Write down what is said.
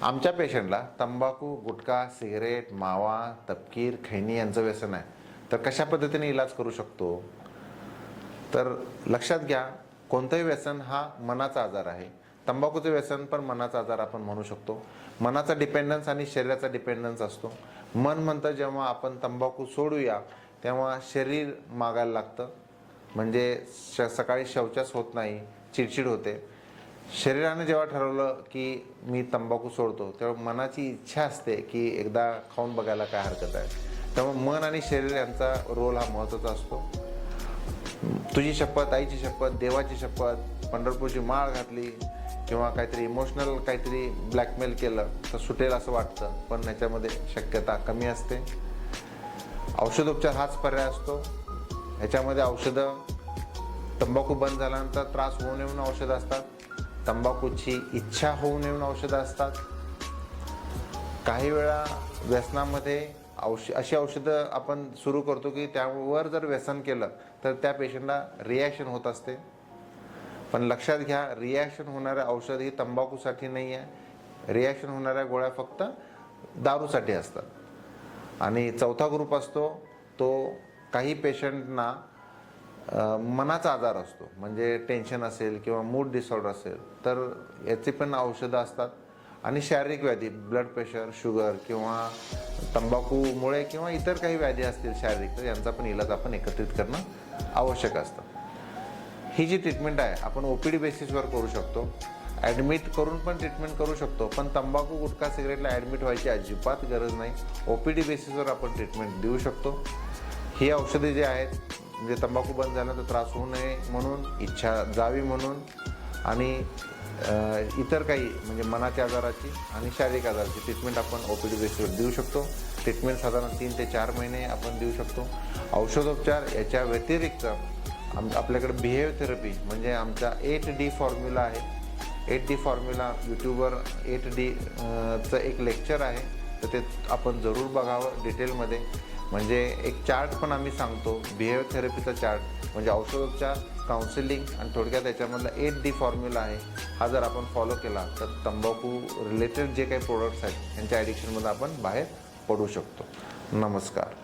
आमच्या पेशंटला तंबाखू, गुटखा, सिगरेट, मावा, तपकीर, खैनी यांचं व्यसन आहे. तर कशा पद्धतीने इलाज करू शकतो? तर लक्षात घ्या, कोणतंही व्यसन हा मनाचा आजार आहे. तंबाखूचं व्यसन पण मनाचा आजार आपण म्हणू शकतो. मनाचा डिपेंडन्स आणि शरीराचा डिपेंडन्स असतो. मन म्हणतं जेव्हा आपण तंबाखू सोडूया तेव्हा शरीर मागायला लागतं. म्हणजे सकाळी शौचास होत नाही, चिडचिड होते. शरीराने जेव्हा ठरवलं की मी तंबाखू सोडतो तेव्हा मनाची इच्छा असते की एकदा खाऊन बघायला काय हरकत आहे. त्यामुळे मन आणि शरीर यांचा रोल हा महत्त्वाचा असतो. तुझी शपथ, आईची शपथ, देवाची शपथ, पंढरपूरची माळ घातली किंवा काहीतरी इमोशनल काहीतरी ब्लॅकमेल केलं तर सुटेल असं वाटतं, पण याच्यामध्ये शक्यता कमी असते. औषधोपचार हाच पर्याय असतो. ह्याच्यामध्ये औषधं तंबाखू बंद झाल्यानंतर त्रास होऊ नये म्हणून औषधं असतात. तंबाखूची इच्छा होऊ नये म्हणून औषधं असतात. काही वेळा व्यसनामध्ये अशी औषधं आपण सुरू करतो की त्यावर जर व्यसन केलं तर त्या पेशंटला रिॲक्शन होत असते. पण लक्षात घ्या, रिॲक्शन होणाऱ्या औषध ही तंबाखूसाठी नाही आहे. रिॲक्शन होणाऱ्या गोळ्या फक्त दारूसाठी असतात. आणि चौथा ग्रुप असतो तो काही पेशंटना मनाचा आजार असतो. म्हणजे टेन्शन असेल किंवा मूड डिसऑर्डर असेल तर याची पण औषधं असतात. आणि शारीरिक व्याधी, ब्लड प्रेशर, शुगर किंवा तंबाखूमुळे किंवा इतर काही व्याधी असतील शारीरिक, तर यांचा पण इलाज आपण एकत्रित करणं आवश्यक असतं. ही जी ट्रीटमेंट आहे आपण OPD बेसिसवर करू शकतो. ॲडमिट करून पण ट्रीटमेंट करू शकतो. पण तंबाखू, गुटखा, सिगरेटला ॲडमिट व्हायची अजिबात गरज नाही. OPD बेसिसवर आपण ट्रीटमेंट देऊ शकतो. ही औषधे जी आहेत म्हणजे तंबाखू बंद झाला तर त्रास होऊ नये म्हणून, इच्छा जावी म्हणून आणि इतर काही म्हणजे मनाच्या आजाराची आणि शारीरिक आजाराची ट्रीटमेंट आपण OPD बेसिसवर देऊ शकतो. ट्रीटमेंट साधारण 3 ते 4 महिने आपण देऊ शकतो. औषधोपचार याच्या व्यतिरिक्त आपल्याकडे बिहेव थेरपी म्हणजे आमचा 8D फॉर्म्युला आहे. 8D फॉर्म्युला यूट्यूबवर 8D चं एक लेक्चर आहे, तर ते आपण जरूर बघावं डिटेलमध्ये. म्हणजे एक चार्ट पण आम्ही सांगतो, बिहेव थेरपीचा चार्ट म्हणजे औषधोपचार, काउन्सिलिंग आणि थोडक्यात त्याच्यामधला 8D फॉर्म्युला आहे. हा जर आपण फॉलो केला तर तंबाखू रिलेटेड जे काही प्रोडक्ट्स आहेत त्यांच्या ॲडिक्शनमध्ये आपण बाहेर पडू शकतो. नमस्कार.